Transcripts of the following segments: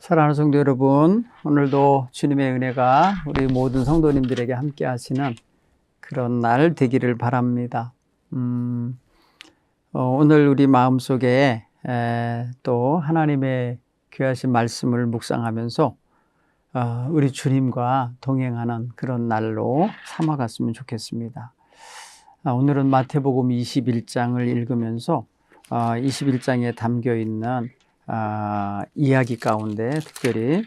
사랑하는 성도 여러분, 오늘도 주님의 은혜가 우리 모든 성도님들에게 함께 하시는 그런 날 되기를 바랍니다. 오늘 우리 마음속에 또 하나님의 귀하신 말씀을 묵상하면서 우리 주님과 동행하는 그런 날로 삼아갔으면 좋겠습니다. 오늘은 마태복음 21장을 읽으면서 21장에 담겨 있는 이야기 가운데 특별히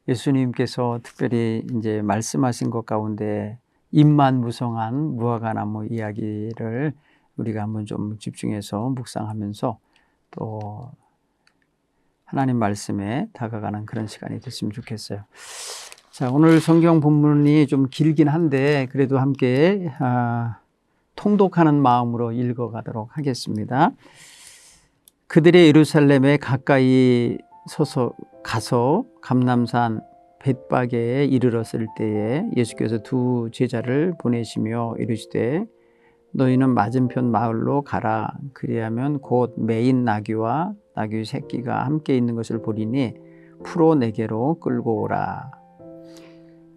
예수님께서 특별히 이제 말씀하신 것 가운데 입만무성한 무화과나무 이야기를 우리가 한번 좀 집중해서 묵상하면서 또 하나님 말씀에 다가가는 그런 시간이 됐으면 좋겠어요. 자, 오늘 성경 본문이 좀 길긴 한데 그래도 함께 통독하는 마음으로 읽어가도록 하겠습니다. 그들의 예루살렘에 가까이 가서 감람산 벳바게에 이르렀을 때에 예수께서 두 제자를 보내시며 이르시되 너희는 맞은편 마을로 가라. 그리하면 곧 매인 나귀와 나귀 새끼가 함께 있는 것을 보리니 풀어 내게로 끌고 오라.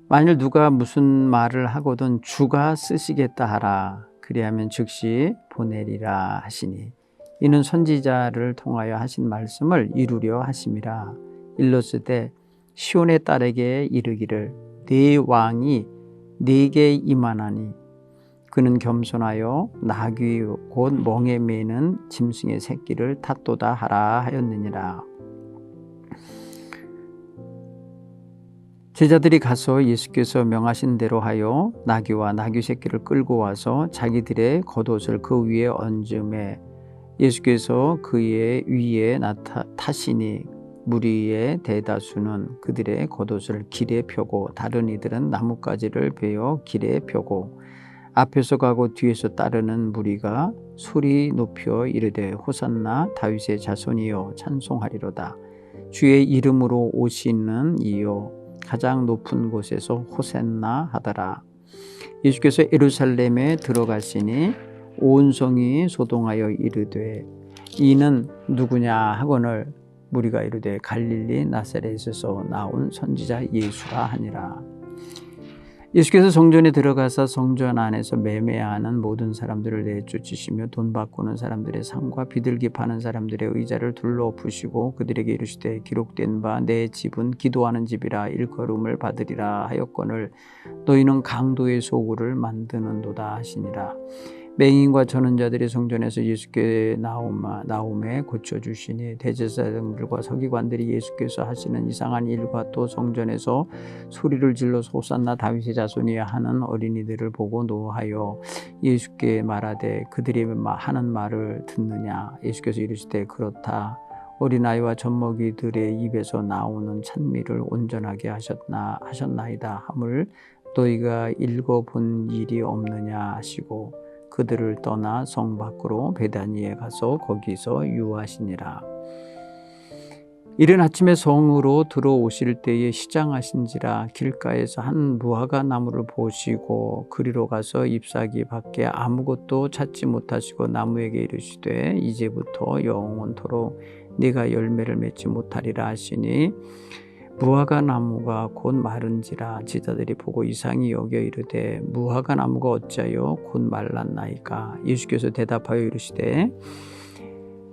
만일 누가 무슨 말을 하거든 주가 쓰시겠다 하라. 그리하면 즉시 보내리라 하시니 이는 선지자를 통하여 하신 말씀을 이루려 하심이라. 일렀으되 시온의 딸에게 이르기를 네 왕이 네게 임하나니 그는 겸손하여 나귀 곧 멍에 매는 짐승의 새끼를 탔도다 하라 하였느니라. 제자들이 가서 예수께서 명하신 대로 하여 나귀와 나귀 새끼를 끌고 와서 자기들의 겉옷을 그 위에 얹음에 예수께서 그의 위에 타시니 무리의 대다수는 그들의 겉옷을 길에 펴고 다른 이들은 나뭇가지를 베어 길에 펴고 앞에서 가고 뒤에서 따르는 무리가 소리 높여 이르되 호산나 다윗의 자손이여 찬송하리로다. 주의 이름으로 오시는 이여 가장 높은 곳에서 호산나 하더라. 예수께서 예루살렘에 들어가시니 온 성이 소동하여 이르되 이는 누구냐 하거늘 무리가 이르되 갈릴리 나사렛에서 나온 선지자 예수라 하니라. 예수께서 성전에 들어가사 성전 안에서 매매하는 모든 사람들을 내쫓으시며 돈 바꾸는 사람들의 상과 비둘기 파는 사람들의 의자를 둘러엎으시고 그들에게 이르시되 기록된 바 내 집은 기도하는 집이라 일컬음을 받으리라 하였거늘 너희는 강도의 소굴을 만드는도다 하시니라. 맹인과 저는 자들이 성전에서 예수께 나옴에 고쳐주시니 대제사장들과 서기관들이 예수께서 하시는 이상한 일과 또 성전에서 소리를 질러 호산나 다윗의 자손이야 하는 어린이들을 보고 노하여 예수께 말하되 그들이 하는 말을 듣느냐. 예수께서 이르시되 그렇다. 어린아이와 젖먹이들의 입에서 나오는 찬미를 온전하게 하셨나이다 하물 너희가 읽어본 일이 없느냐 하시고 그들을 떠나 성 밖으로 베다니에 가서 거기서 유하시니라. 이른 아침에 성으로 들어오실 때에 시장하신지라 길가에서 한 무화과 나무를 보시고 그리로 가서 잎사귀 밖에 아무것도 찾지 못하시고 나무에게 이르시되 이제부터 영원토록 네가 열매를 맺지 못하리라 하시니 무화과 나무가 곧 마른지라. 제자들이 보고 이상히 여겨 이르되 무화과 나무가 어찌하여 곧 말랐나이까. 예수께서 대답하여 이르시되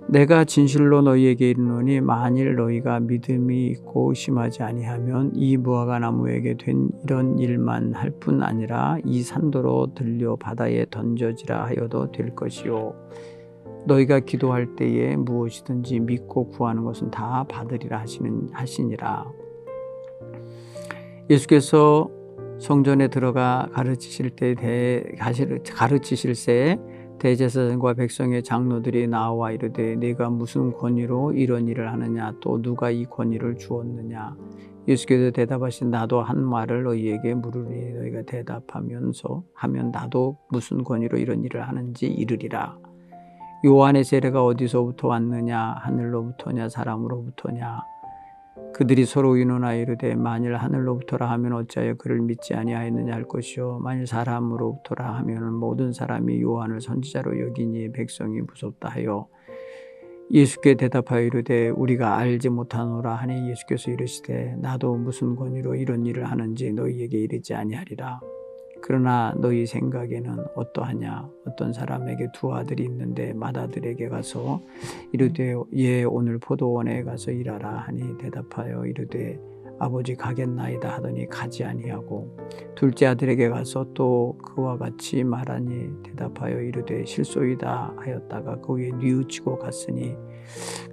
내가 진실로 너희에게 이르노니 만일 너희가 믿음이 있고 의심하지 아니하면 이 무화과 나무에게 된 이런 일만 할 뿐 아니라 이 산도로 들려 바다에 던져지라 하여도 될 것이요 너희가 기도할 때에 무엇이든지 믿고 구하는 것은 다 받으리라 하시니라. 예수께서 성전에 들어가 가르치실 새 대제사장과 백성의 장로들이 나와 이르되 네가 무슨 권위로 이런 일을 하느냐 또 누가 이 권위를 주었느냐. 예수께서 대답하신 나도 한 말을 너희에게 물으니 너희가 하면 나도 무슨 권위로 이런 일을 하는지 이르리라. 요한의 세례가 어디서부터 왔느냐 하늘로부터냐 사람으로부터냐. 그들이 서로 의논하여 이르되 만일 하늘로부터라 하면 어찌하여 그를 믿지 아니하였느냐 할 것이요 만일 사람으로부터라 하면 모든 사람이 요한을 선지자로 여기니 백성이 무섭다 하여 예수께 대답하여 이르되 우리가 알지 못하노라 하니 예수께서 이르시되 나도 무슨 권위로 이런 일을 하는지 너희에게 이르지 아니하리라. 그러나 너희 생각에는 어떠하냐? 어떤 사람에게 두 아들이 있는데 맏아들에게 가서 이르되 예 오늘 포도원에 가서 일하라 하니 대답하여 이르되 아버지 가겠나이다 하더니 가지 아니하고 둘째 아들에게 가서 또 그와 같이 말하니 대답하여 이르되 실소이다 하였다가 그 위에 뉘우치고 갔으니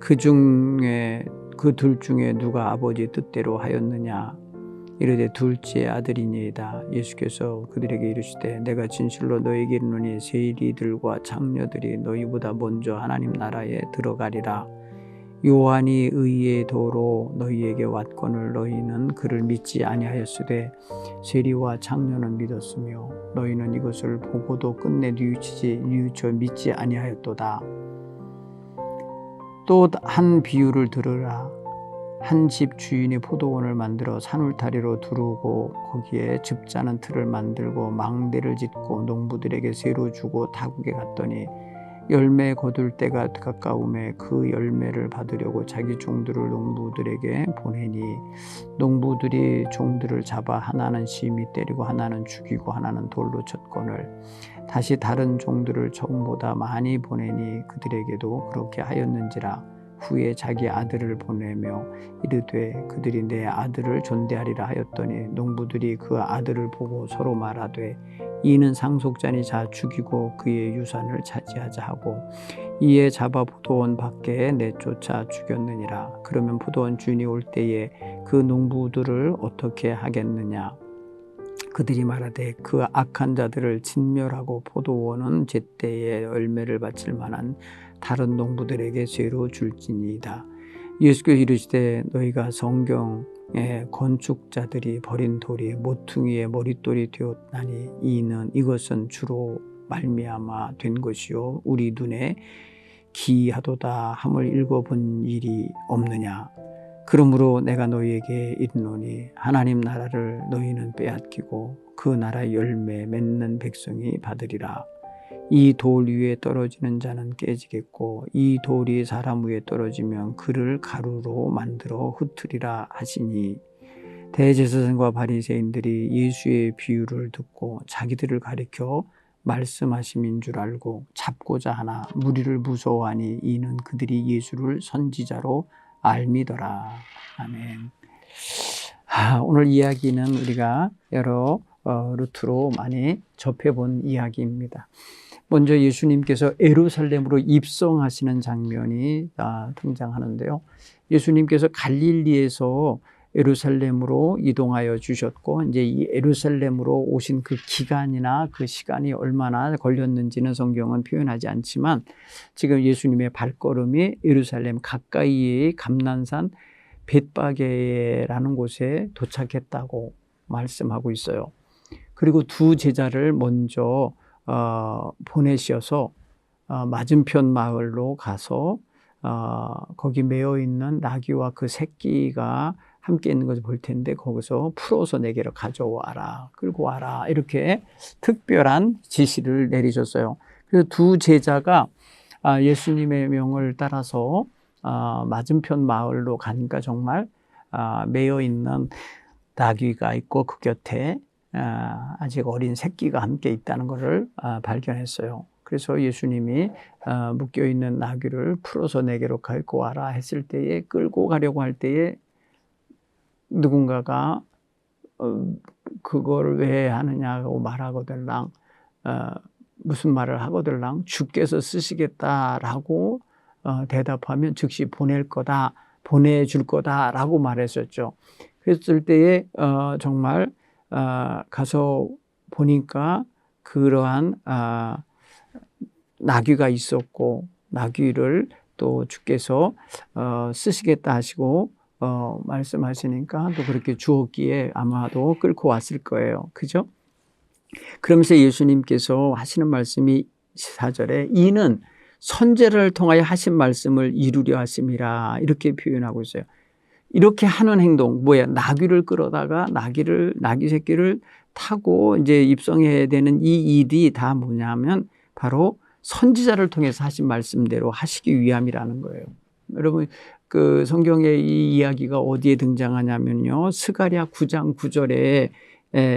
그 둘 중에 누가 아버지 뜻대로 하였느냐? 이르되 둘째 아들이니이다. 예수께서 그들에게 이르시되 내가 진실로 너희에게 이르노니 세리들과 장녀들이 너희보다 먼저 하나님 나라에 들어가리라. 요한이 의의 도로 너희에게 왔거늘 너희는 그를 믿지 아니하였으되 세리와 장녀는 믿었으며 너희는 이것을 보고도 끝내 뉘우쳐 믿지 아니하였도다. 또 한 비유를 들으라. 한 집 주인이 포도원을 만들어 산울타리로 두르고 거기에 즙자는 틀을 만들고 망대를 짓고 농부들에게 세로 주고 타국에 갔더니 열매 거둘 때가 가까움에 그 열매를 받으려고 자기 종들을 농부들에게 보내니 농부들이 종들을 잡아 하나는 심히 때리고 하나는 죽이고 하나는 돌로 쳤거늘 다시 다른 종들을 처음보다 많이 보내니 그들에게도 그렇게 하였는지라. 후에 자기 아들을 보내며 이르되 그들이 내 아들을 존대하리라 하였더니 농부들이 그 아들을 보고 서로 말하되 이는 상속자니 자 죽이고 그의 유산을 차지하자 하고 이에 잡아 포도원 밖에 내쫓아 죽였느니라. 그러면 포도원 주인이 올 때에 그 농부들을 어떻게 하겠느냐? 그들이 말하되 그 악한 자들을 진멸하고 포도원은 제때에 열매를 바칠 만한 다른 농부들에게 죄로 줄지니이다. 예수께서 이르시되 너희가 성경에 건축자들이 버린 돌이 모퉁이의 머릿돌이 되었나니 이것은 주로 말미암아 된 것이요 우리 눈에 기이하도다 함을 읽어본 일이 없느냐. 그러므로 내가 너희에게 이르노니 하나님 나라를 너희는 빼앗기고 그 나라의 열매 맺는 백성이 받으리라. 이 돌 위에 떨어지는 자는 깨지겠고 이 돌이 사람 위에 떨어지면 그를 가루로 만들어 흩으리라 하시니 대제사장과 바리새인들이 예수의 비유를 듣고 자기들을 가리켜 말씀하심인 줄 알고 잡고자 하나 무리를 무서워하니 이는 그들이 예수를 선지자로 알미더라. 아멘. 오늘 이야기는 우리가 여러 루트로 많이 접해본 이야기입니다. 먼저 예수님께서 예루살렘으로 입성하시는 장면이 등장하는데요. 예수님께서 갈릴리에서 예루살렘으로 이동하여 주셨고 이제 이 예루살렘으로 오신 그 기간이나 그 시간이 얼마나 걸렸는지는 성경은 표현하지 않지만 지금 예수님의 발걸음이 예루살렘 가까이의 감난산 벳바게라는 곳에 도착했다고 말씀하고 있어요. 그리고 두 제자를 먼저 보내셔서 맞은편 마을로 가서 거기 매어 있는 나귀와 그 새끼가 함께 있는 것을 볼 텐데 거기서 풀어서 내게로 가져와라, 끌고 와라 이렇게 특별한 지시를 내리셨어요. 그래서 두 제자가 예수님의 명을 따라서 맞은편 마을로 가니까 정말 매어 있는 나귀가 있고 그 곁에 아직 어린 새끼가 함께 있다는 것을 발견했어요. 그래서 예수님이 묶여있는 나귀를 풀어서 내게로 끌고 와라 했을 때에 끌고 가려고 할 때에 누군가가 그걸 왜 하느냐고 말하거들랑 무슨 말을 하거들랑 주께서 쓰시겠다라고 대답하면 즉시 보내줄 거다라고 말했었죠. 그랬을 때에 정말 가서 보니까 그러한 나귀가 있었고 나귀를 또 주께서 쓰시겠다 하시고 말씀하시니까 또 그렇게 주었기에 아마도 끌고 왔을 거예요. 그죠? 그러면서 예수님께서 하시는 말씀이 4절에 이는 선지자를 통하여 하신 말씀을 이루려 하심이라 이렇게 표현하고 있어요. 이렇게 하는 행동, 나귀를 끌어다가 나귀 새끼를 타고 이제 입성해야 되는 이 일이 다 뭐냐면 바로 선지자를 통해서 하신 말씀대로 하시기 위함이라는 거예요. 여러분, 그 성경의 이 이야기가 어디에 등장하냐면요. 스가랴 9장 9절에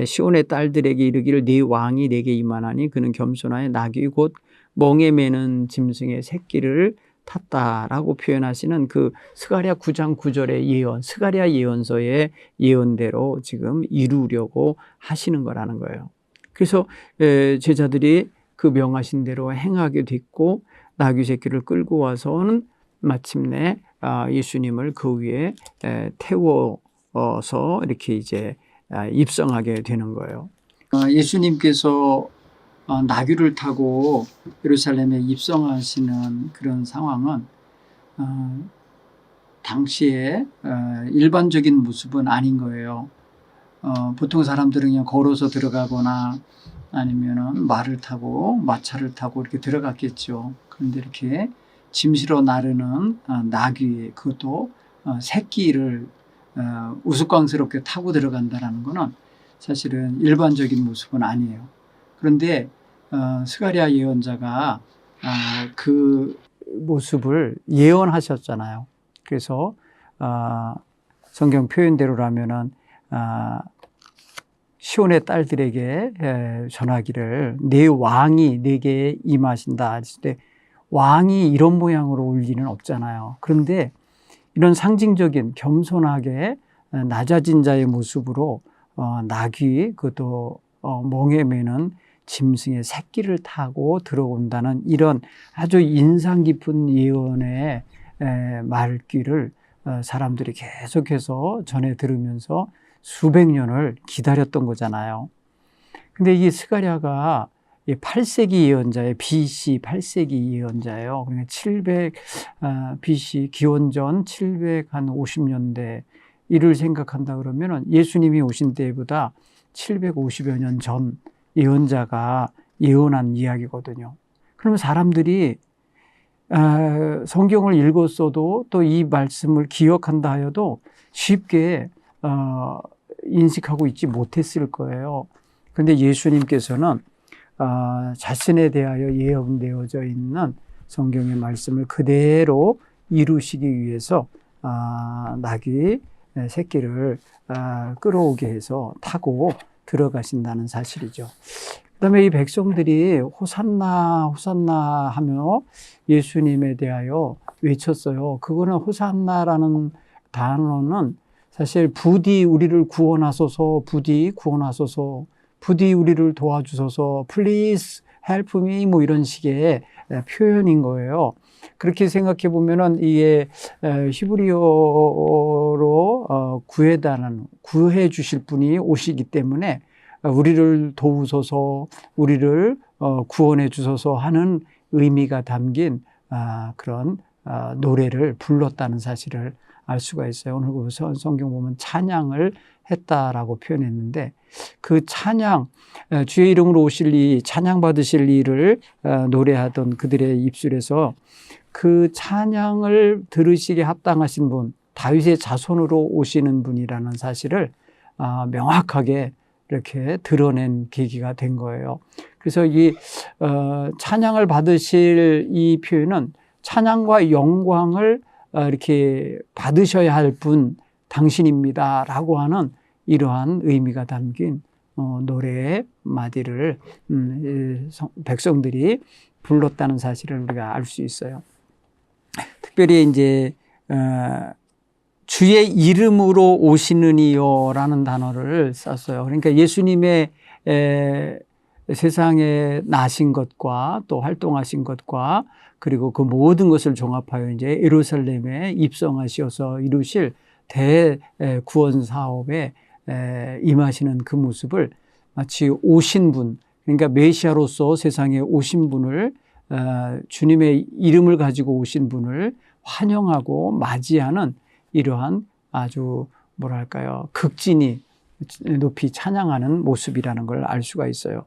시온의 딸들에게 이르기를 네 왕이 내게 임하나니 그는 겸손하여 나귀 곧 멍에 매는 짐승의 새끼를 탔다라고 표현하시는 그 스가랴 9장 9절의 예언, 스가랴 예언서의 예언대로 지금 이루려고 하시는 거라는 거예요. 그래서 제자들이 그 명하신 대로 행하게 됐고 나귀 새끼를 끌고 와서는 마침내 예수님을 그 위에 태워서 이렇게 이제 입성하게 되는 거예요. 예수님께서 나귀를 타고 예루살렘에 입성하시는 그런 상황은 당시에 일반적인 모습은 아닌 거예요. 보통 사람들은 그냥 걸어서 들어가거나 아니면은 말을 타고 마차를 타고 이렇게 들어갔겠죠. 그런데 이렇게 짐실어 나르는 나귀, 그것도 새끼를 우스꽝스럽게 타고 들어간다는 것은 사실은 일반적인 모습은 아니에요. 그런데 스가랴 예언자가 그 모습을 예언하셨잖아요. 그래서 성경 표현대로라면은 시온의 딸들에게 전하기를 내 왕이 내게 임하신다 했을 때 왕이 이런 모양으로 올 리는 없잖아요. 그런데 이런 상징적인 겸손하게 낮아진 자의 모습으로 나귀, 그것도 멍에 매는 짐승의 새끼를 타고 들어온다는 이런 아주 인상 깊은 예언의 말귀를 사람들이 계속해서 전해 들으면서 수백 년을 기다렸던 거잖아요. 근데 이 스가랴가 8세기 예언자의 BC 8세기 예언자예요. 그러니까 700 BC 기원전 750년대 이를 생각한다 그러면 예수님이 오신 때보다 750여 년 전 예언자가 예언한 이야기거든요. 그러면 사람들이 성경을 읽었어도 또 이 말씀을 기억한다 하여도 쉽게 인식하고 있지 못했을 거예요. 그런데 예수님께서는 자신에 대하여 예언되어져 있는 성경의 말씀을 그대로 이루시기 위해서 나귀 새끼를 끌어오게 해서 타고 들어가신다는 사실이죠. 그다음에 이 백성들이 호산나 호산나 하며 예수님에 대하여 외쳤어요. 그거는 호산나라는 단어는 사실 부디 우리를 구원하소서, 부디 구원하소서, 부디 우리를 도와주소서, please help me 뭐 이런 식의 표현인 거예요. 그렇게 생각해 보면은 이게 히브리어로 구해 주실 분이 오시기 때문에 우리를 도우소서, 우리를 구원해 주소서 하는 의미가 담긴 그런 노래를 불렀다는 사실을 알 수가 있어요. 오늘 그 성경 보면 찬양을 했다라고 표현했는데 그 찬양, 주의 이름으로 오실 이 찬양 받으실 이를 노래하던 그들의 입술에서 그 찬양을 들으시기에 합당하신 분, 다윗의 자손으로 오시는 분이라는 사실을 명확하게 이렇게 드러낸 계기가 된 거예요. 그래서 이 찬양을 받으실 이 표현은 찬양과 영광을 이렇게 받으셔야 할 분 당신입니다 라고 하는 이러한 의미가 담긴 노래의 마디를 백성들이 불렀다는 사실을 우리가 알 수 있어요. 특별히 이제 주의 이름으로 오시느니요 라는 단어를 썼어요. 그러니까 예수님의 세상에 나신 것과 또 활동하신 것과 그리고 그 모든 것을 종합하여 이제 예루살렘에 입성하셔서 이루실 대구원 사업에 임하시는 그 모습을 마치 오신 분, 그러니까 메시아로서 세상에 오신 분을 주님의 이름을 가지고 오신 분을 환영하고 맞이하는 이러한 아주 뭐랄까요, 극진히 높이 찬양하는 모습이라는 걸 알 수가 있어요.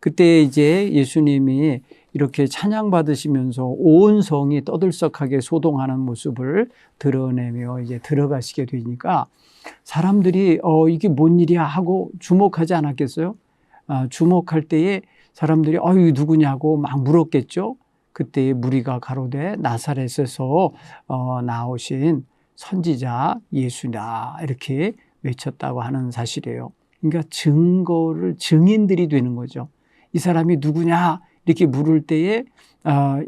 그때 이제 예수님이 이렇게 찬양받으시면서 온 성이 떠들썩하게 소동하는 모습을 드러내며 이제 들어가시게 되니까 사람들이 이게 뭔 일이야 하고 주목하지 않았겠어요? 주목할 때에 사람들이 어이 누구냐고 막 물었겠죠. 그때 무리가 가로되 나사렛에서 나오신 선지자 예수다 이렇게 외쳤다고 하는 사실이에요. 그러니까 증인들이 되는 거죠. 이 사람이 누구냐 이렇게 물을 때에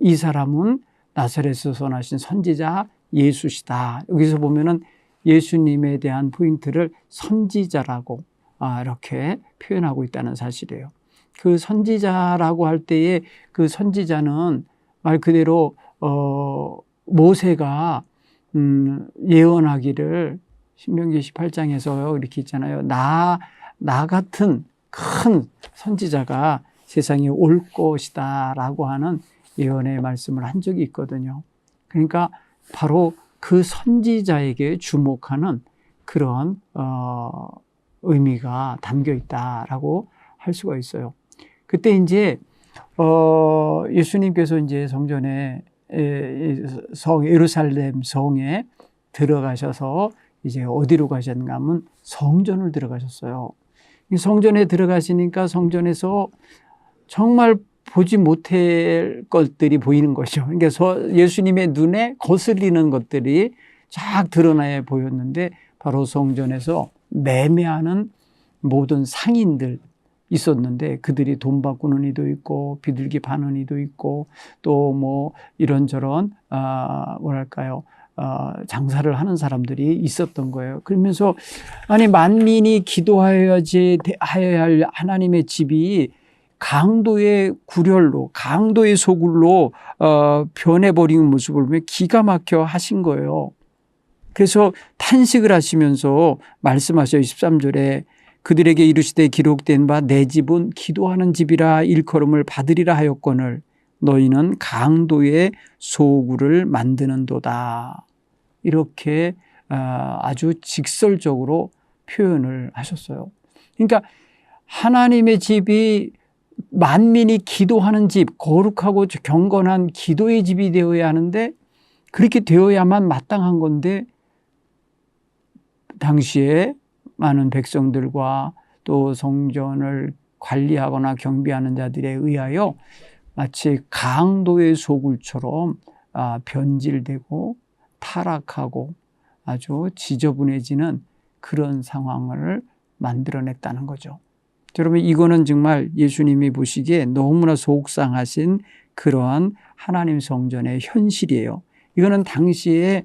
이 사람은 나사렛에서 나신 선지자 예수시다. 여기서 보면은 예수님에 대한 포인트를 선지자라고 이렇게 표현하고 있다는 사실이에요. 그 선지자라고 할 때에 그 선지자는 말 그대로 모세가 예언하기를 신명기 18장에서 이렇게 있잖아요. 나 같은 큰 선지자가 세상에 올 것이다 라고 하는 예언의 말씀을 한 적이 있거든요. 그러니까 바로 그 선지자에게 주목하는 그런 의미가 담겨 있다라고 할 수가 있어요. 그때 이제 예수님께서 이제 성전에 예루살렘 성에 들어가셔서 이제 어디로 가셨는가 하면 성전을 들어가셨어요. 성전에 들어가시니까 성전에서 정말 보지 못할 것들이 보이는 거죠. 그러니까 예수님의 눈에 거슬리는 것들이 쫙 드러나 보였는데 바로 성전에서 매매하는 모든 상인들 있었는데 그들이 돈 바꾸는 이도 있고 비둘기 파는 이도 있고 또 뭐 이런저런 장사를 하는 사람들이 있었던 거예요. 그러면서 아니 만민이 기도하여야 할 하나님의 집이 강도의 굴혈로 강도의 소굴로 변해버리는 모습을 보면 기가 막혀 하신 거예요. 그래서 탄식을 하시면서 말씀하셔요. 13절에 그들에게 이르시되 기록된 바 내 집은 기도하는 집이라 일컬음을 받으리라 하였거늘 너희는 강도의 소굴을 만드는도다. 이렇게 아주 직설적으로 표현을 하셨어요. 그러니까 하나님의 집이 만민이 기도하는 집, 거룩하고 경건한 기도의 집이 되어야 하는데 그렇게 되어야만 마땅한 건데 당시에 많은 백성들과 또 성전을 관리하거나 경비하는 자들에 의하여 마치 강도의 소굴처럼 변질되고 타락하고 아주 지저분해지는 그런 상황을 만들어냈다는 거죠. 여러분 이거는 정말 예수님이 보시기에 너무나 속상하신 그러한 하나님 성전의 현실이에요. 이거는 당시에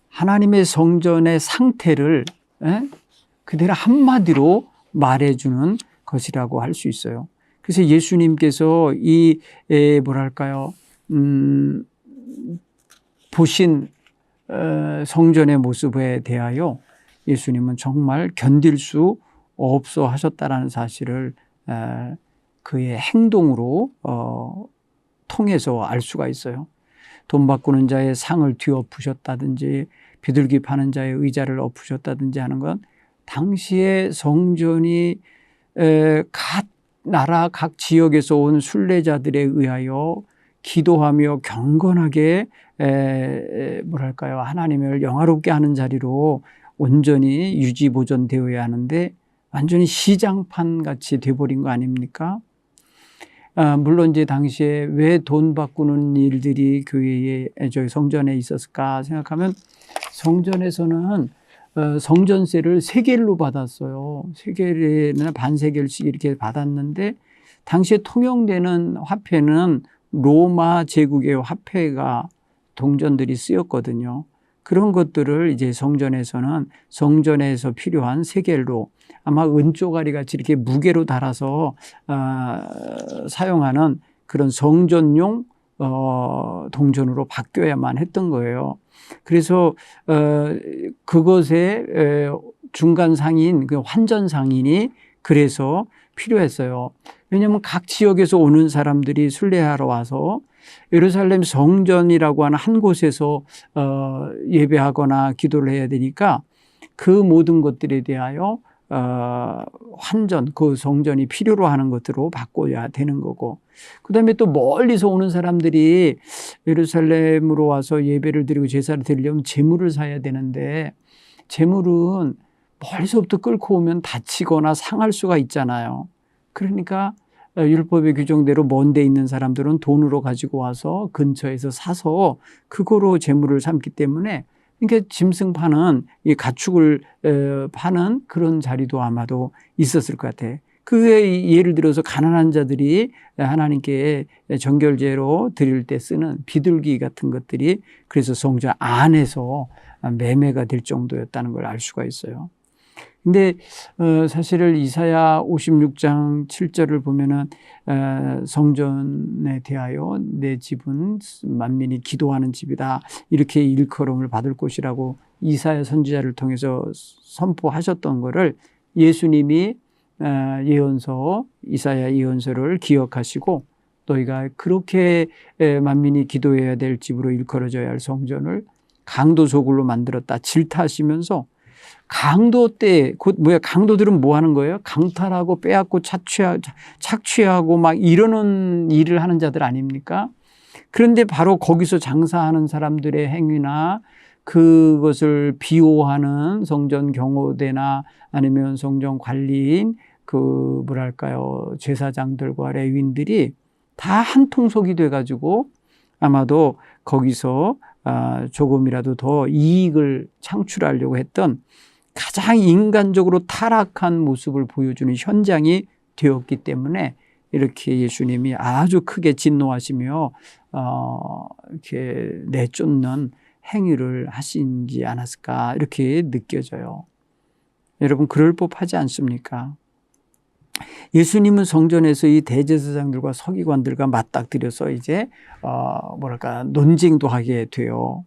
하나님의 성전의 상태를 그대로 한마디로 말해주는 것이라고 할 수 있어요. 그래서 예수님께서 이 보신 성전의 모습에 대하여 예수님은 정말 견딜 수 없어 하셨다라는 사실을 그의 행동으로 통해서 알 수가 있어요. 돈 바꾸는 자의 상을 뒤엎으셨다든지 비둘기 파는 자의 의자를 엎으셨다든지 하는 건 당시의 성전이 각 나라 각 지역에서 온 순례자들에 의하여 기도하며 경건하게 하나님을 영화롭게 하는 자리로 온전히 유지 보존되어야 하는데 완전히 시장판 같이 돼버린 거 아닙니까? 물론 이제 당시에 왜 돈 바꾸는 일들이 성전에 있었을까 생각하면 성전에서는 성전세를 세겔로 받았어요. 세겔이나 반세겔씩 이렇게 받았는데 당시에 통용되는 화폐는 로마 제국의 화폐가 동전들이 쓰였거든요. 그런 것들을 이제 성전에서 필요한 세겔로 아마 은조가리 같이 이렇게 무게로 달아서 사용하는 그런 성전용 동전으로 바뀌어야만 했던 거예요. 그래서 그것의 중간 상인, 그 환전 상인이 그래서 필요했어요. 왜냐하면 각 지역에서 오는 사람들이 순례하러 와서 예루살렘 성전이라고 하는 한 곳에서 예배하거나 기도를 해야 되니까 그 모든 것들에 대하여 환전, 그 성전이 필요로 하는 것으로 바꿔야 되는 거고, 그 다음에 또 멀리서 오는 사람들이 예루살렘으로 와서 예배를 드리고 제사를 드리려면 제물을 사야 되는데 제물은 멀리서부터 끌고 오면 다치거나 상할 수가 있잖아요. 그러니까 율법의 규정대로 먼 데 있는 사람들은 돈으로 가지고 와서 근처에서 사서 그거로 재물을 삼기 때문에, 그러니까 짐승 파는, 이 가축을 파는 그런 자리도 아마도 있었을 것 같아. 그게 예를 들어서 가난한 자들이 하나님께 정결제로 드릴 때 쓰는 비둘기 같은 것들이 그래서 성전 안에서 매매가 될 정도였다는 걸 알 수가 있어요. 근데 사실은 이사야 56장 7절을 보면은 성전에 대하여 내 집은 만민이 기도하는 집이다, 이렇게 일컬음을 받을 곳이라고 이사야 선지자를 통해서 선포하셨던 거를 예수님이 예언서, 이사야 예언서를 기억하시고 너희가 그렇게 만민이 기도해야 될 집으로 일컬어져야 할 성전을 강도소굴로 만들었다 질타하시면서, 강도 때, 강도들은 뭐 하는 거예요? 강탈하고 빼앗고 착취하고 막 이러는 일을 하는 자들 아닙니까? 그런데 바로 거기서 장사하는 사람들의 행위나 그것을 비호하는 성전 경호대나 아니면 성전 관리인 제사장들과 레위인들이 다 한통속이 돼가지고 아마도 거기서 조금이라도 더 이익을 창출하려고 했던 가장 인간적으로 타락한 모습을 보여주는 현장이 되었기 때문에 이렇게 예수님이 아주 크게 진노하시며 이렇게 내쫓는 행위를 하시지 않았을까, 이렇게 느껴져요. 여러분, 그럴 법하지 않습니까? 예수님은 성전에서 이 대제사장들과 서기관들과 맞닥뜨려서 이제 논쟁도 하게 돼요.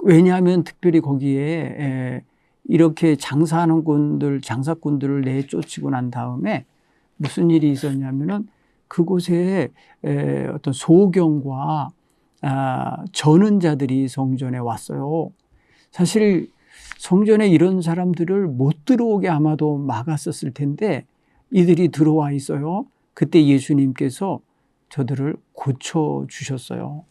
왜냐하면 특별히 거기에 이렇게 장사꾼들을 내쫓고 난 다음에 무슨 일이 있었냐면은 그곳에 어떤 소경과 저는 자들이 성전에 왔어요. 사실 성전에 이런 사람들을 못 들어오게 아마도 막았었을 텐데 이들이 들어와 있어요. 그때 예수님께서 저들을 고쳐주셨어요.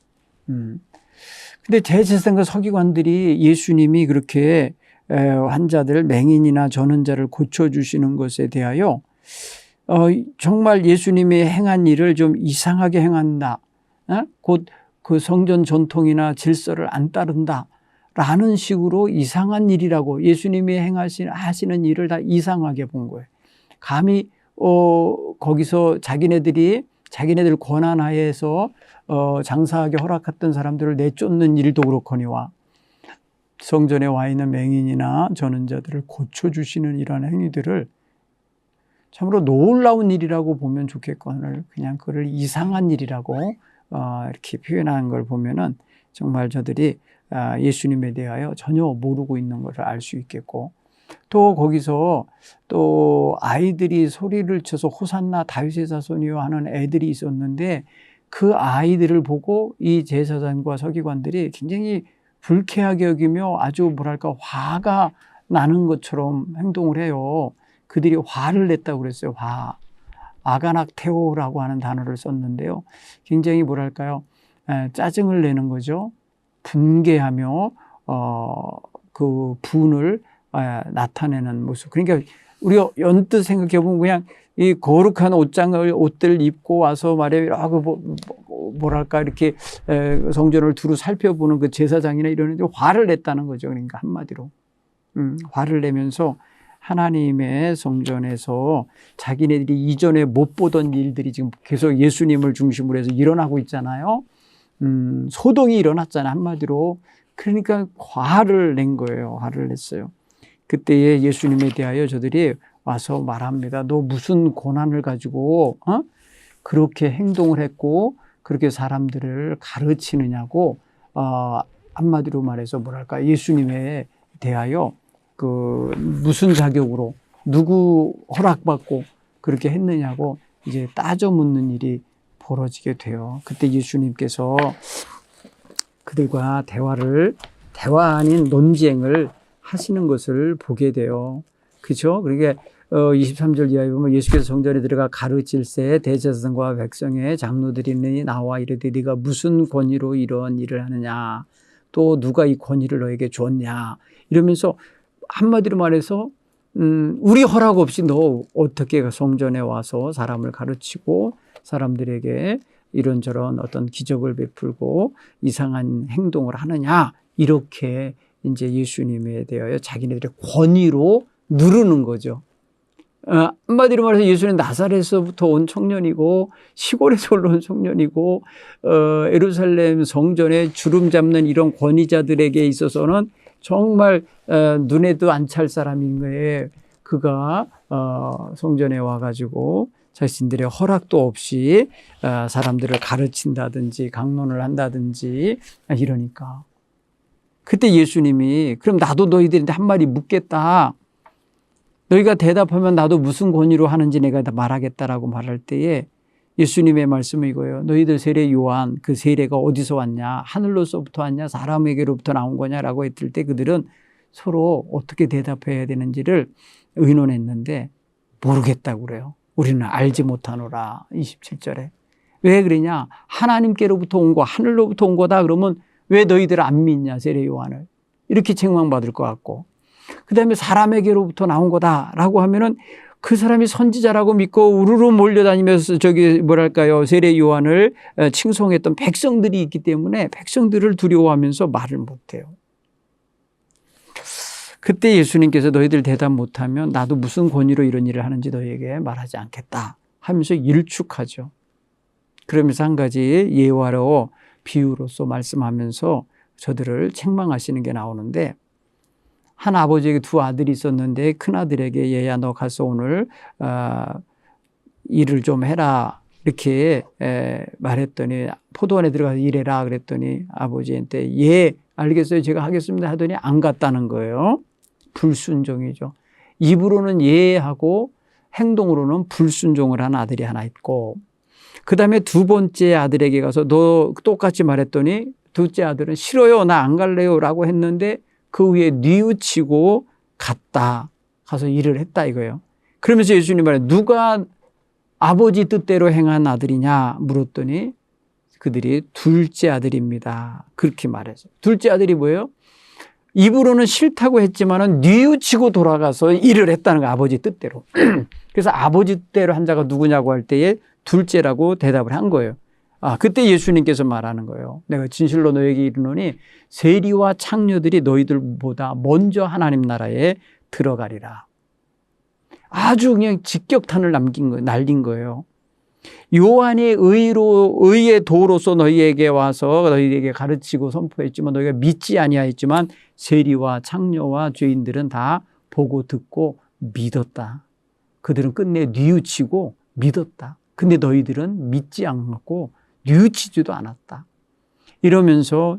근데 대제사장과 서기관들이 예수님이 그렇게 환자들, 맹인이나 전원자를 고쳐주시는 것에 대하여 정말 예수님이 행한 일을 좀 이상하게 행한다, 곧 그 성전 전통이나 질서를 안 따른다 라는 식으로 이상한 일이라고, 예수님이 하시는 일을 다 이상하게 본 거예요. 감히 거기서 자기네들 권한하에서 장사하게 허락했던 사람들을 내쫓는 일도 그렇거니와 성전에 와 있는 맹인이나 전원자들을 고쳐주시는 이러한 행위들을 참으로 놀라운 일이라고 보면 좋겠거늘 그냥 그걸 이상한 일이라고 이렇게 표현하는 걸 보면은 정말 저들이 예수님에 대하여 전혀 모르고 있는 것을 알 수 있겠고, 또 거기서 또 아이들이 소리를 쳐서 호산나 다윗의 자손이여 하는 애들이 있었는데 그 아이들을 보고 이 제사장과 서기관들이 굉장히 불쾌하게 여기며 아주 화가 나는 것처럼 행동을 해요. 그들이 화를 냈다고 그랬어요. 아가낙테오라고 하는 단어를 썼는데요. 굉장히 짜증을 내는 거죠. 분개하며 그 분을 나타내는 모습. 그러니까 우리가 연뜻 생각해 보면 그냥 이 거룩한 옷들을 입고 와서 이렇게 성전을 두루 살펴보는 그 제사장이나 이런 화를 냈다는 거죠. 그러니까 한마디로 화를 내면서 하나님의 성전에서 자기네들이 이전에 못 보던 일들이 지금 계속 예수님을 중심으로 해서 일어나고 있잖아요. 소동이 일어났잖아요, 한마디로. 그러니까 화를 낸 거예요. 화를 냈어요. 그때에 예수님에 대하여 저들이 와서 말합니다. 너 무슨 권한을 가지고 그렇게 행동을 했고 그렇게 사람들을 가르치느냐고, 한마디로 말해서 예수님에 대하여 무슨 자격으로 누구 허락받고 그렇게 했느냐고 이제 따져 묻는 일이 벌어지게 돼요. 그때 예수님께서 그들과 대화 아닌 논쟁을 하시는 것을 보게 돼요. 그렇죠? 그러니까 23절 이하에 보면 예수께서 성전에 들어가 가르칠새 대제사장과 백성의 장로들이 나와 이르되 네가 무슨 권위로 이런 일을 하느냐, 또 누가 이 권위를 너에게 줬냐, 이러면서 한마디로 말해서 우리 허락 없이 너 어떻게 성전에 와서 사람을 가르치고 사람들에게 이런저런 어떤 기적을 베풀고 이상한 행동을 하느냐, 이렇게 이제 예수님에 대하여 자기네들의 권위로 누르는 거죠. 한마디로 말해서 예수는 나사렛에서부터 온 청년이고 시골에서 올라온 청년이고 예루살렘 성전에 주름 잡는 이런 권위자들에게 있어서는 정말 눈에도 안 찰 사람인 거예요. 그가 성전에 와가지고 자신들의 허락도 없이 사람들을 가르친다든지 강론을 한다든지 이러니까 그때 예수님이 그럼 나도 너희들한테 한 마디 묻겠다. 너희가 대답하면 나도 무슨 권위로 하는지 내가 다 말하겠다라고 말할 때에 예수님의 말씀은 이거예요. 너희들 세례 요한 그 세례가 어디서 왔냐? 하늘로서부터 왔냐? 사람에게로부터 나온 거냐라고 했을 때 그들은 서로 어떻게 대답해야 되는지를 의논했는데 모르겠다고 그래요. 우리는 알지 못하노라. 27절에. 왜 그러냐? 하나님께로부터 온 거, 하늘로부터 온 거다. 그러면 왜 너희들 안 믿냐? 세례 요한을. 이렇게 책망받을 것 같고. 그 다음에 사람에게로부터 나온 거다라고 하면은 그 사람이 선지자라고 믿고 우르르 몰려다니면서 세례 요한을 칭송했던 백성들이 있기 때문에 백성들을 두려워하면서 말을 못해요. 그때 예수님께서 너희들 대답 못하면 나도 무슨 권위로 이런 일을 하는지 너희에게 말하지 않겠다 하면서 일축하죠. 그러면서 한 가지 예화로 비유로서 말씀하면서 저들을 책망하시는 게 나오는데, 한 아버지에게 두 아들이 있었는데 큰아들에게 얘야 너 가서 오늘 일을 좀 해라 이렇게 말했더니 포도원에 들어가서 일해라 그랬더니 아버지한테 예 알겠어요 제가 하겠습니다 하더니 안 갔다는 거예요. 불순종이죠. 입으로는 예 하고 행동으로는 불순종을 한 아들이 하나 있고, 그 다음에 두 번째 아들에게 가서 너 똑같이 말했더니 둘째 아들은 싫어요 나 안 갈래요 라고 했는데 그 위에 뉘우치고 갔다. 가서 일을 했다 이거예요. 그러면서 예수님 말해 누가 아버지 뜻대로 행한 아들이냐 물었더니 그들이 둘째 아들입니다. 그렇게 말했어요. 둘째 아들이 뭐예요? 입으로는 싫다고 했지만은 뉘우치고 돌아가서 일을 했다는 거예요. 아버지 뜻대로. 그래서 아버지 뜻대로 한 자가 누구냐고 할 때에 둘째라고 대답을 한 거예요. 그때 예수님께서 말하는 거예요. 내가 진실로 너에게 이르노니 세리와 창녀들이 너희들보다 먼저 하나님 나라에 들어가리라. 아주 그냥 직격탄을 날린 거예요. 요한이 의의 도로서 너희에게 와서 너희에게 가르치고 선포했지만 너희가 믿지 아니하였지만 세리와 창녀와 죄인들은 다 보고 듣고 믿었다. 그들은 끝내 뉘우치고 믿었다. 근데 너희들은 믿지 않고 뉘우치지도 않았다. 이러면서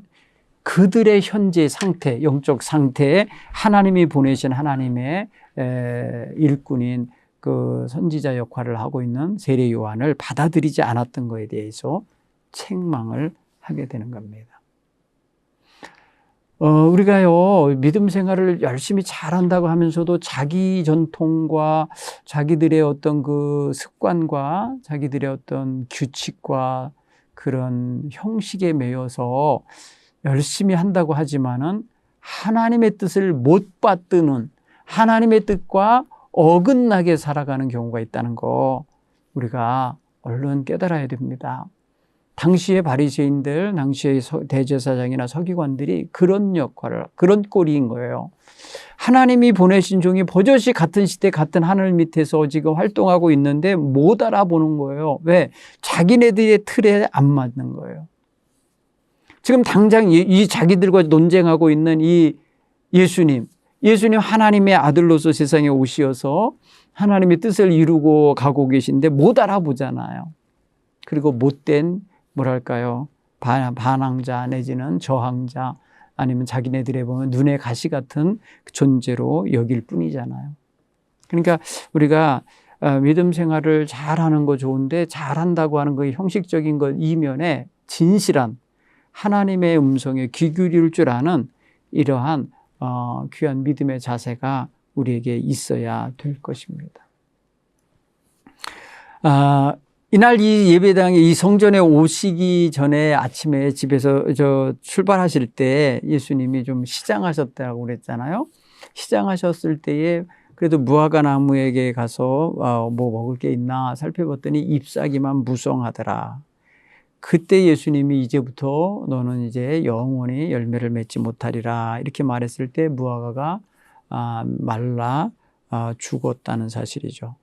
그들의 현재 상태, 영적 상태에 하나님이 보내신 하나님의 일꾼인 그 선지자 역할을 하고 있는 세례 요한을 받아들이지 않았던 것에 대해서 책망을 하게 되는 겁니다. 우리가요, 믿음 생활을 열심히 잘한다고 하면서도 자기 전통과 자기들의 어떤 그 습관과 자기들의 어떤 규칙과 그런 형식에 매여서 열심히 한다고 하지만은 하나님의 뜻을 못 받드는 하나님의 뜻과 어긋나게 살아가는 경우가 있다는 거 우리가 얼른 깨달아야 됩니다. 당시의 바리새인들, 당시의 대제사장이나 서기관들이 그런 역할을, 그런 꼴인 거예요. 하나님이 보내신 종이 버젓이 같은 시대 같은 하늘 밑에서 지금 활동하고 있는데 못 알아보는 거예요. 왜? 자기네들의 틀에 안 맞는 거예요. 지금 당장 이 자기들과 논쟁하고 있는 이 예수님 하나님의 아들로서 세상에 오시어서 하나님의 뜻을 이루고 가고 계신데 못 알아보잖아요. 그리고 못된 반항자 내지는 저항자 아니면 자기네들에 보면 눈의 가시 같은 존재로 여길 뿐이잖아요. 그러니까 우리가 믿음 생활을 잘하는 거 좋은데 잘한다고 하는 거 형식적인 것 이면에 진실한 하나님의 음성에 귀 기울일 줄 아는 이러한 귀한 믿음의 자세가 우리에게 있어야 될 것입니다. 이날 이 예배당에 이 성전에 오시기 전에 아침에 집에서 출발하실 때 예수님이 좀 시장하셨다고 그랬잖아요. 시장하셨을 때에 그래도 무화과 나무에게 가서 뭐 먹을 게 있나 살펴봤더니 잎사귀만 무성하더라. 그때 예수님이 이제부터 너는 이제 영원히 열매를 맺지 못하리라 이렇게 말했을 때 무화과가 말라 죽었다는 사실이죠.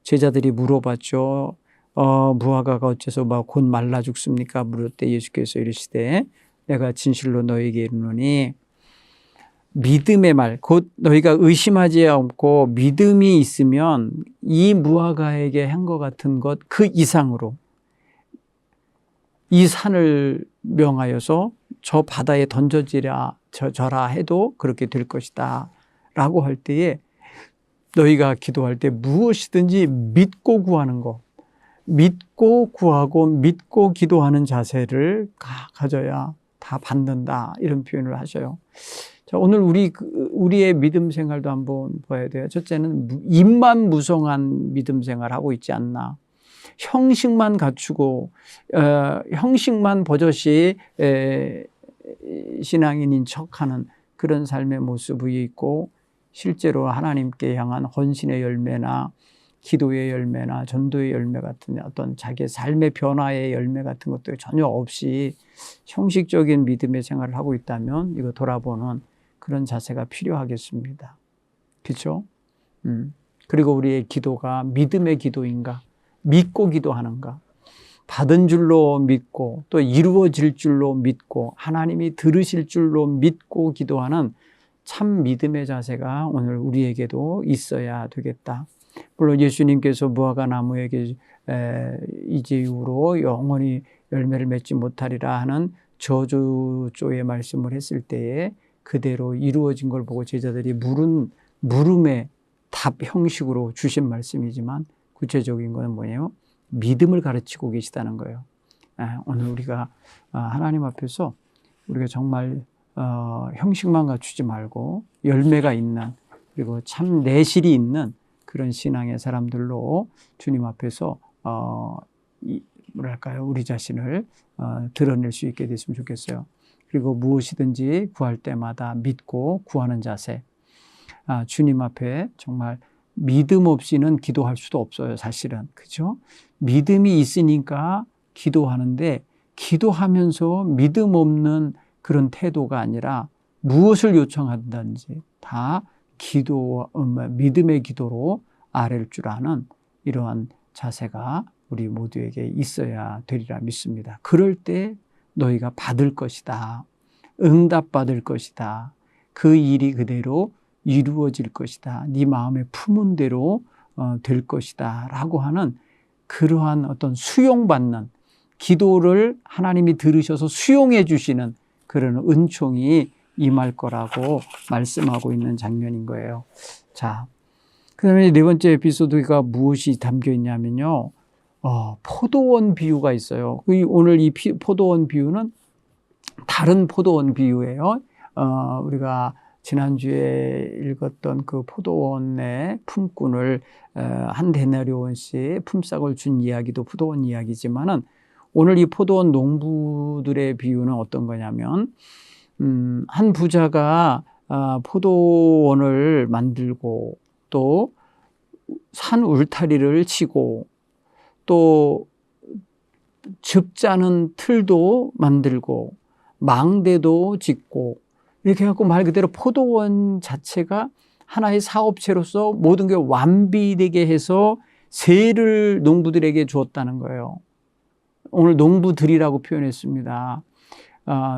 제자들이 물어봤죠. 무화과가 어째서 막 곧 말라 죽습니까? 물을 때 예수께서 이르시되 내가 진실로 너에게 이르노니 믿음의 말, 곧 너희가 의심하지 않고 믿음이 있으면 이 무화과에게 한 것 같은 것 그 이상으로 이 산을 명하여서 저 바다에 던져지라 저라 해도 그렇게 될 것이다 라고 할 때에 너희가 기도할 때 무엇이든지 믿고 구하는 것, 믿고 구하고 믿고 기도하는 자세를 가져야 다 받는다 이런 표현을 하셔요. 자, 오늘 우리의 믿음 생활도 한번 봐야 돼요. 첫째는 입만 무성한 믿음 생활하고 있지 않나. 형식만 갖추고 형식만 버젓이 신앙인인 척하는 그런 삶의 모습이 있고 실제로 하나님께 향한 헌신의 열매나 기도의 열매나 전도의 열매 같은 어떤 자기의 삶의 변화의 열매 같은 것도 전혀 없이 형식적인 믿음의 생활을 하고 있다면 이거 돌아보는 그런 자세가 필요하겠습니다. 그렇죠? 그리고 우리의 기도가 믿음의 기도인가? 믿고 기도하는가? 받은 줄로 믿고 또 이루어질 줄로 믿고 하나님이 들으실 줄로 믿고 기도하는 참 믿음의 자세가 오늘 우리에게도 있어야 되겠다. 물론 예수님께서 무화과 나무에게 이제 이후로 영원히 열매를 맺지 못하리라 하는 저주조의 말씀을 했을 때에 그대로 이루어진 걸 보고 제자들이 물음의 답 형식으로 주신 말씀이지만 구체적인 건 뭐예요? 믿음을 가르치고 계시다는 거예요. 오늘 우리가 하나님 앞에서 우리가 정말 형식만 갖추지 말고 열매가 있는 그리고 참 내실이 있는 그런 신앙의 사람들로 주님 앞에서 뭐랄까요? 우리 자신을 드러낼 수 있게 됐으면 좋겠어요. 그리고 무엇이든지 구할 때마다 믿고 구하는 자세. 주님 앞에 정말 믿음 없이는 기도할 수도 없어요, 사실은. 그죠? 믿음이 있으니까 기도하는데 기도하면서 믿음 없는 그런 태도가 아니라 무엇을 요청한다든지 다 믿음의 기도로 아랠 줄 아는 이러한 자세가 우리 모두에게 있어야 되리라 믿습니다. 그럴 때 너희가 받을 것이다. 응답받을 것이다. 그 일이 그대로 이루어질 것이다. 네 마음에 품은 대로 될 것이다. 라고 하는 그러한 어떤 수용받는 기도를 하나님이 들으셔서 수용해 주시는 그런 은총이 임할 거라고 말씀하고 있는 장면인 거예요. 자, 그 다음에 네 번째 에피소드가 무엇이 담겨 있냐면요. 포도원 비유가 있어요. 오늘 이 포도원 비유는 다른 포도원 비유예요. 우리가 지난주에 읽었던 그 포도원의 품꾼을 한 데나리온씩 품삯을 준 이야기도 포도원 이야기지만은 오늘 이 포도원 농부들의 비유는 어떤 거냐면 한 부자가 포도원을 만들고 또 산 울타리를 치고 또 즙자는 틀도 만들고 망대도 짓고 이렇게 해갖고 말 그대로 포도원 자체가 하나의 사업체로서 모든 게 완비되게 해서 세를 농부들에게 주었다는 거예요. 오늘 농부들이라고 표현했습니다.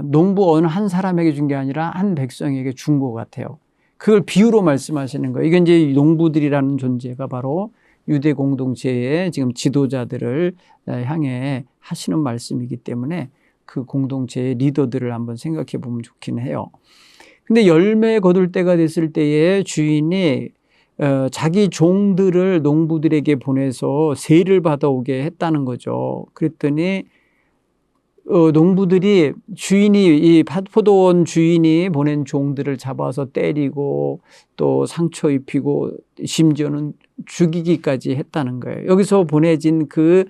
농부 어느 한 사람에게 준 게 아니라 한 백성에게 준 것 같아요. 그걸 비유로 말씀하시는 거예요. 이게 이제 농부들이라는 존재가 바로 유대 공동체의 지금 지도자들을 향해 하시는 말씀이기 때문에 그 공동체의 리더들을 한번 생각해 보면 좋긴 해요. 근데 열매 거둘 때가 됐을 때에 주인이 자기 종들을 농부들에게 보내서 세를 받아오게 했다는 거죠. 그랬더니 농부들이 이 포도원 주인이 보낸 종들을 잡아서 때리고 또 상처 입히고 심지어는 죽이기까지 했다는 거예요. 여기서 보내진 그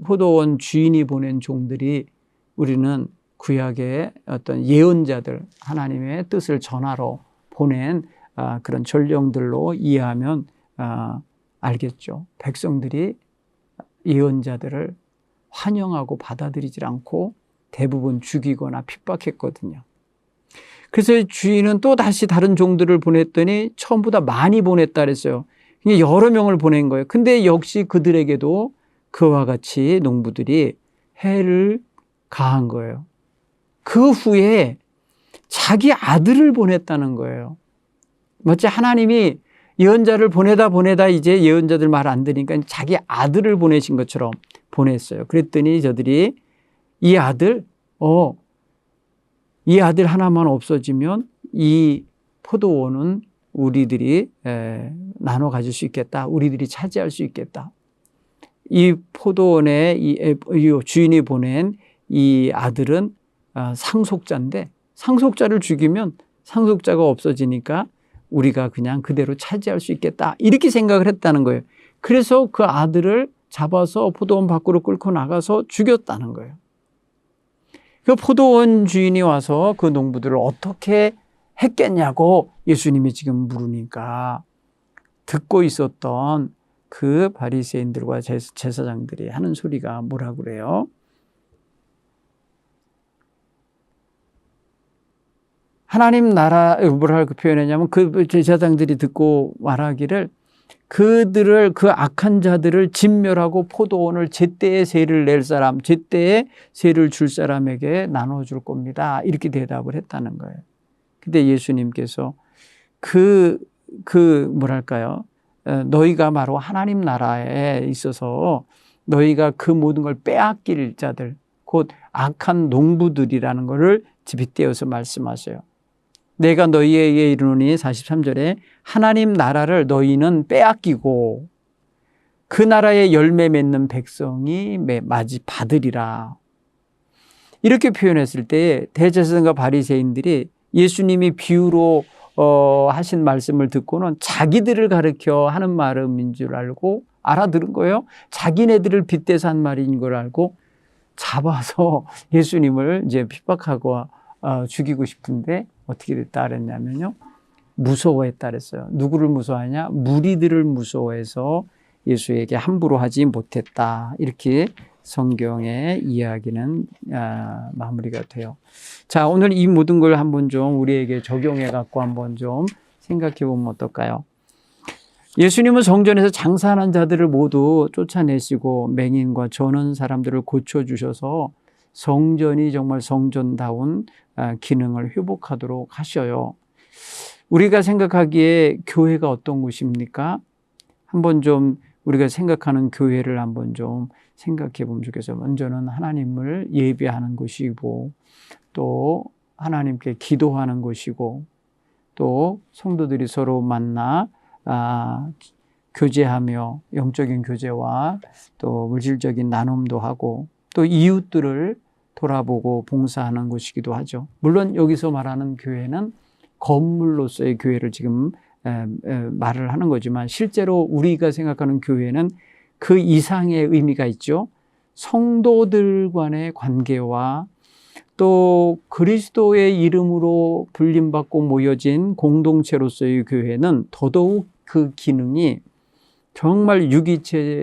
포도원 주인이 보낸 종들이 우리는 구약의 어떤 예언자들, 하나님의 뜻을 전하러 보낸 그런 전령들로 이해하면 알겠죠. 백성들이 예언자들을 환영하고 받아들이질 않고 대부분 죽이거나 핍박했거든요. 그래서 주인은 또 다시 다른 종들을 보냈더니 처음보다 많이 보냈다 그랬어요. 여러 명을 보낸 거예요. 근데 역시 그들에게도 그와 같이 농부들이 해를 가한 거예요. 그 후에 자기 아들을 보냈다는 거예요. 마치 하나님이 예언자를 보내다 이제 예언자들 말 안 들으니까 자기 아들을 보내신 것처럼 보냈어요. 그랬더니 저들이 이 아들 하나만 없어지면 이 포도원은 우리들이 나눠 가질 수 있겠다. 우리들이 차지할 수 있겠다. 이 포도원에 이 주인이 보낸 이 아들은 상속자인데 상속자를 죽이면 상속자가 없어지니까 우리가 그냥 그대로 차지할 수 있겠다. 이렇게 생각을 했다는 거예요. 그래서 그 아들을 잡아서 포도원 밖으로 끌고 나가서 죽였다는 거예요. 그 포도원 주인이 와서 그 농부들을 어떻게 했겠냐고 예수님이 지금 물으니까 듣고 있었던 그 바리새인들과 제사장들이 하는 소리가 뭐라 그래요? 하나님 나라, 뭐라고 표현했냐면 그 제사장들이 듣고 말하기를 그들을, 그 악한 자들을 진멸하고 포도원을 제때에 세를 낼 사람, 제때에 세를 줄 사람에게 나눠줄 겁니다. 이렇게 대답을 했다는 거예요. 근데 예수님께서 뭐랄까요? 너희가 바로 하나님 나라에 있어서 너희가 그 모든 걸 빼앗길 자들, 곧 악한 농부들이라는 것을 빗대어서 말씀하세요. 내가 너희에게 이르노니 43절에 하나님 나라를 너희는 빼앗기고 그 나라의 열매 맺는 백성이 맞이 받으리라. 이렇게 표현했을 때 대제사장과 바리새인들이 예수님이 비유로 하신 말씀을 듣고는 자기들을 가르쳐 하는 말인 줄 알고 알아들은 거예요. 자기네들을 빗대서 한 말인 걸 알고 잡아서 예수님을 이제 핍박하고 죽이고 싶은데 어떻게 됐다 그랬냐면요. 무서워했다 그랬어요. 누구를 무서워하냐? 무리들을 무서워해서 예수에게 함부로 하지 못했다. 이렇게 성경의 이야기는 마무리가 돼요. 자, 오늘 이 모든 걸 한번 좀 우리에게 적용해 갖고 한번 좀 생각해 보면 어떨까요? 예수님은 성전에서 장사하는 자들을 모두 쫓아내시고 맹인과 저는 사람들을 고쳐주셔서 성전이 정말 성전다운 기능을 회복하도록 하셔요. 우리가 생각하기에 교회가 어떤 곳입니까? 한번 좀 우리가 생각하는 교회를 한번 좀 생각해 보면 좋겠어요. 먼저는 하나님을 예배하는 곳이고 또 하나님께 기도하는 곳이고 또 성도들이 서로 만나 교제하며 영적인 교제와 또 물질적인 나눔도 하고 또 이웃들을 돌아보고 봉사하는 곳이기도 하죠. 물론 여기서 말하는 교회는 건물로서의 교회를 지금 말을 하는 거지만 실제로 우리가 생각하는 교회는 그 이상의 의미가 있죠. 성도들 간의 관계와 또 그리스도의 이름으로 불림받고 모여진 공동체로서의 교회는 더더욱 그 기능이 정말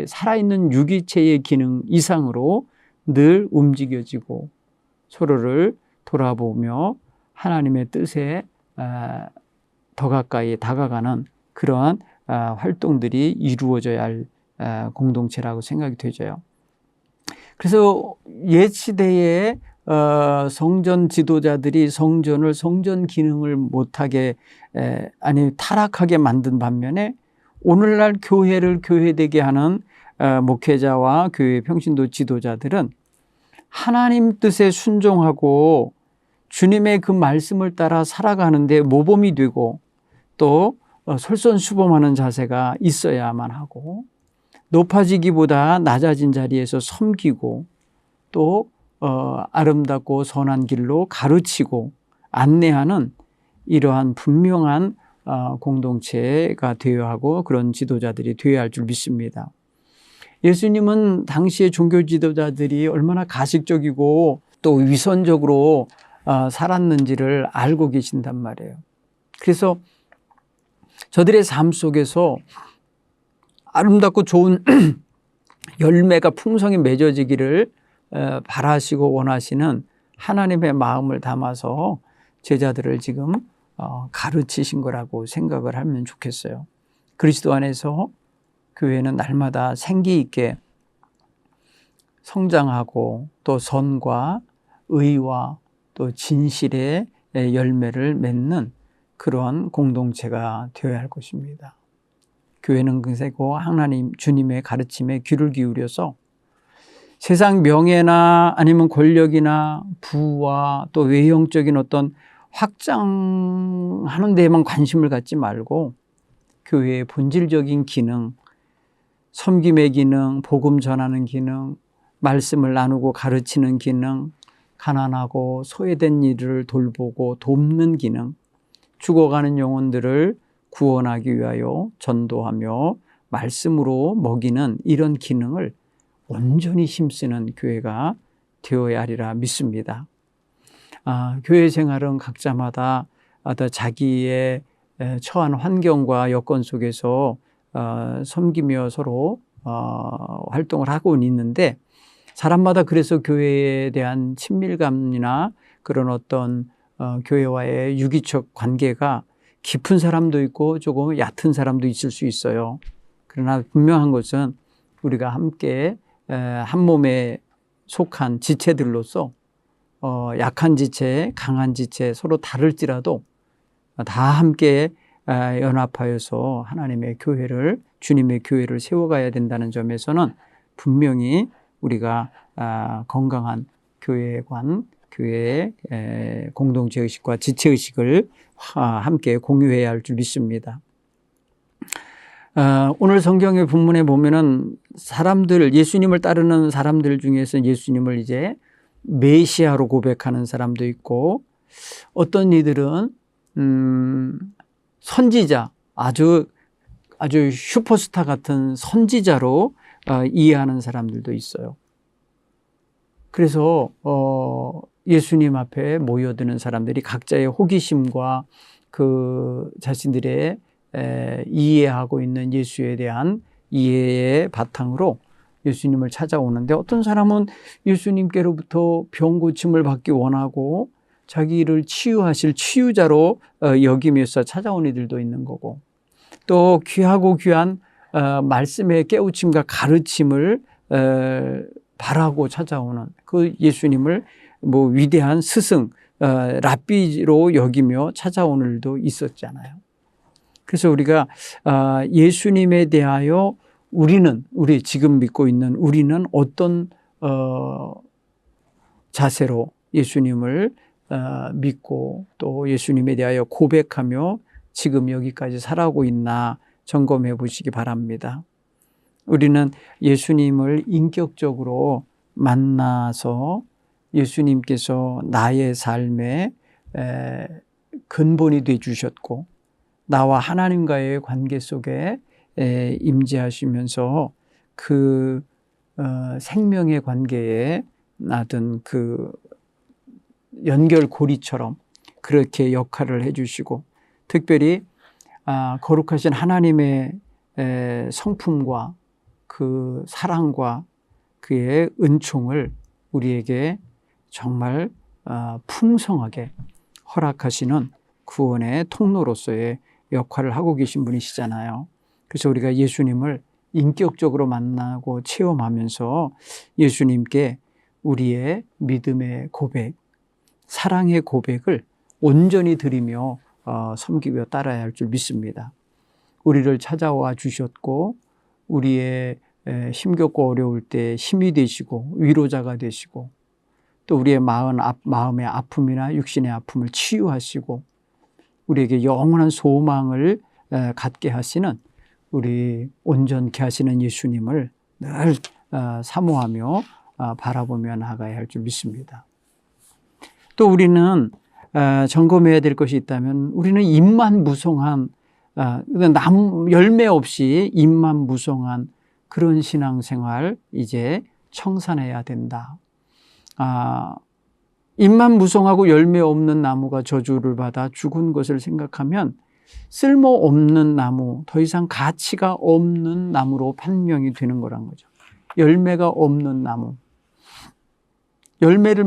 살아있는 유기체의 기능 이상으로 늘 움직여지고 서로를 돌아보며 하나님의 뜻에 더 가까이 다가가는 그러한 활동들이 이루어져야 할 공동체라고 생각이 되죠. 그래서 옛 시대에 성전 지도자들이 성전을 성전 기능을 못하게 타락하게 만든 반면에 오늘날 교회를 교회되게 하는 목회자와 교회 평신도 지도자들은 하나님 뜻에 순종하고 주님의 그 말씀을 따라 살아가는데 모범이 되고 또 솔선수범하는 자세가 있어야만 하고 높아지기보다 낮아진 자리에서 섬기고 또 아름답고 선한 길로 가르치고 안내하는 이러한 분명한 공동체가 되어야 하고 그런 지도자들이 되어야 할 줄 믿습니다. 예수님은 당시의 종교 지도자들이 얼마나 가식적이고 또 위선적으로 살았는지를 알고 계신단 말이에요. 그래서 저들의 삶 속에서 아름답고 좋은 열매가 풍성히 맺어지기를 바라시고 원하시는 하나님의 마음을 담아서 제자들을 지금 가르치신 거라고 생각을 하면 좋겠어요. 그리스도 안에서 교회는 날마다 생기 있게 성장하고 또 선과 의와 또 진실의 열매를 맺는 그런 공동체가 되어야 할 것입니다. 교회는 그새고 하나님 주님의 가르침에 귀를 기울여서 세상 명예나 아니면 권력이나 부와 또 외형적인 어떤 확장하는 데에만 관심을 갖지 말고 교회의 본질적인 기능, 섬김의 기능, 복음 전하는 기능, 말씀을 나누고 가르치는 기능, 가난하고 소외된 이들을 돌보고 돕는 기능, 죽어가는 영혼들을 구원하기 위하여 전도하며 말씀으로 먹이는 이런 기능을 온전히 힘쓰는 교회가 되어야 하리라 믿습니다. 교회 생활은 각자마다 자기의 처한 환경과 여건 속에서 섬기며 서로 활동을 하고 있는데 사람마다 그래서 교회에 대한 친밀감이나 그런 어떤 교회와의 유기적 관계가 깊은 사람도 있고 조금 얕은 사람도 있을 수 있어요. 그러나 분명한 것은 우리가 함께 한 몸에 속한 지체들로서 약한 지체, 강한 지체 서로 다를지라도 다 함께 연합하여서 하나님의 교회를, 주님의 교회를 세워가야 된다는 점에서는 분명히 우리가 건강한 교회관, 교회의 공동체의식과 지체의식을 함께 공유해야 할 줄 믿습니다. 오늘 성경의 본문에 보면은 사람들, 예수님을 따르는 사람들 중에서 예수님을 이제 메시아로 고백하는 사람도 있고 어떤 이들은 선지자, 아주 슈퍼스타 같은 선지자로 이해하는 사람들도 있어요. 그래서 예수님 앞에 모여드는 사람들이 각자의 호기심과 그 자신들의 이해하고 있는 예수에 대한 이해의 바탕으로 예수님을 찾아오는데 어떤 사람은 예수님께로부터 병 고침을 받기 원하고 자기를 치유하실 치유자로 여기면서 찾아온 이들도 있는 거고 또 귀하고 귀한 말씀의 깨우침과 가르침을 바라고 찾아오는 그 예수님을 뭐 위대한 스승, 랍비로 여기며 찾아오는 일도 있었잖아요. 그래서 우리가 예수님에 대하여 우리 지금 믿고 있는 우리는 어떤 자세로 예수님을 믿고 또 예수님에 대하여 고백하며 지금 여기까지 살아오고 있나 점검해 보시기 바랍니다. 우리는 예수님을 인격적으로 만나서 예수님께서 나의 삶의 근본이 되어 주셨고 나와 하나님과의 관계 속에 임재하시면서 그 생명의 관계에 나든 그 연결고리처럼 그렇게 역할을 해주시고 특별히 거룩하신 하나님의 성품과 그 사랑과 그의 은총을 우리에게 정말 풍성하게 허락하시는 구원의 통로로서의 역할을 하고 계신 분이시잖아요. 그래서 우리가 예수님을 인격적으로 만나고 체험하면서 예수님께 우리의 믿음의 고백, 사랑의 고백을 온전히 드리며 섬기며 따라야 할 줄 믿습니다. 우리를 찾아와 주셨고 우리의 힘겹고 어려울 때 힘이 되시고 위로자가 되시고 또 우리의 마음의 아픔이나 육신의 아픔을 치유하시고 우리에게 영원한 소망을 갖게 하시는 우리 온전케 하시는 예수님을 늘 사모하며 바라보며 나아가야 할 줄 믿습니다. 또 우리는 점검해야 될 것이 있다면 우리는 입만 무성한 열매 없이 입만 무성한 그런 신앙생활 이제 청산해야 된다. 입만 무성하고 열매 없는 나무가 저주를 받아 죽은 것을 생각하면 쓸모없는 나무, 더 이상 가치가 없는 나무로 판명이 되는 거란 거죠. 열매가 없는 나무. 열매를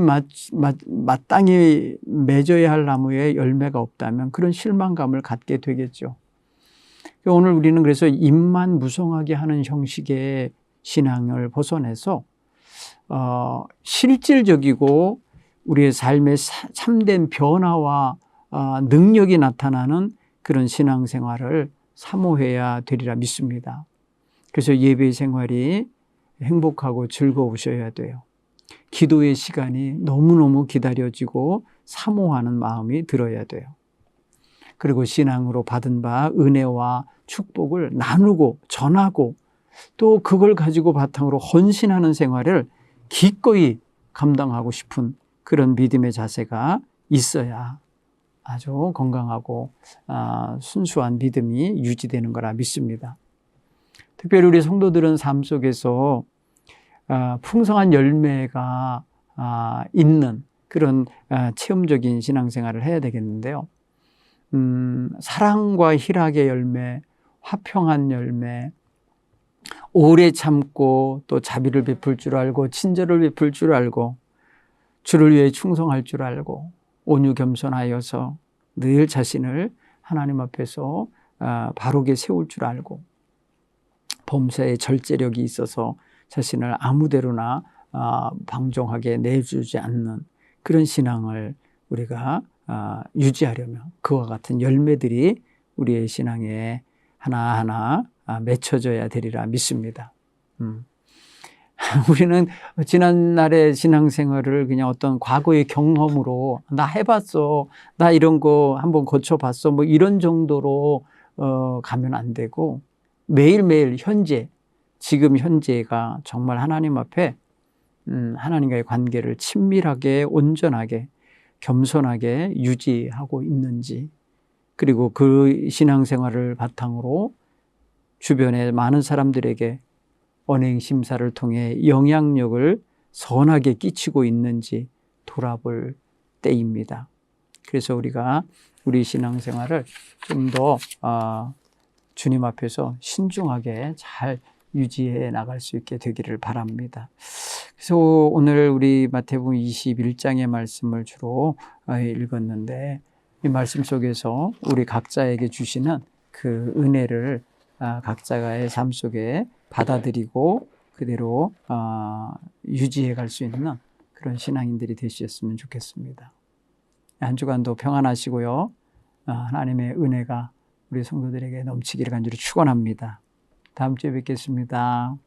마땅히 맺어야 할 나무에 열매가 없다면 그런 실망감을 갖게 되겠죠. 오늘 우리는 그래서 입만 무성하게 하는 형식의 신앙을 벗어내서 실질적이고 우리의 삶의 참된 변화와 능력이 나타나는 그런 신앙생활을 사모해야 되리라 믿습니다. 그래서 예배 생활이 행복하고 즐거우셔야 돼요. 기도의 시간이 너무너무 기다려지고 사모하는 마음이 들어야 돼요. 그리고 신앙으로 받은 바 은혜와 축복을 나누고 전하고 또 그걸 가지고 바탕으로 헌신하는 생활을 기꺼이 감당하고 싶은 그런 믿음의 자세가 있어야 아주 건강하고 순수한 믿음이 유지되는 거라 믿습니다. 특별히 우리 성도들은 삶 속에서 풍성한 열매가 있는 그런 체험적인 신앙생활을 해야 되겠는데요. 사랑과 희락의 열매, 화평한 열매, 오래 참고 또 자비를 베풀 줄 알고 친절을 베풀 줄 알고 주를 위해 충성할 줄 알고 온유 겸손하여서 늘 자신을 하나님 앞에서 바르게 세울 줄 알고 범사에 절제력이 있어서 자신을 아무데로나 방종하게 내주지 않는 그런 신앙을 우리가 유지하려면 그와 같은 열매들이 우리의 신앙에 하나하나 맺혀져야 되리라 믿습니다. 우리는 지난날의 신앙생활을 그냥 어떤 과거의 경험으로 나 해봤어, 나 이런 거 한번 거쳐봤어, 뭐 이런 정도로 가면 안 되고 매일매일 현재, 지금 현재가 정말 하나님 앞에 하나님과의 관계를 친밀하게 온전하게 겸손하게 유지하고 있는지, 그리고 그 신앙생활을 바탕으로 주변의 많은 사람들에게 언행 심사를 통해 영향력을 선하게 끼치고 있는지 돌아볼 때입니다. 그래서 우리가 우리 신앙생활을 좀 더 주님 앞에서 신중하게 잘 유지해 나갈 수 있게 되기를 바랍니다. 그래서 오늘 우리 마태복음 21장의 말씀을 주로 읽었는데 이 말씀 속에서 우리 각자에게 주시는 그 은혜를 각자의 삶 속에 받아들이고 그대로 유지해 갈 수 있는 그런 신앙인들이 되셨으면 좋겠습니다. 한 주간도 평안하시고요. 하나님의 은혜가 우리 성도들에게 넘치기를 간절히 축원합니다. 다음 주에 뵙겠습니다.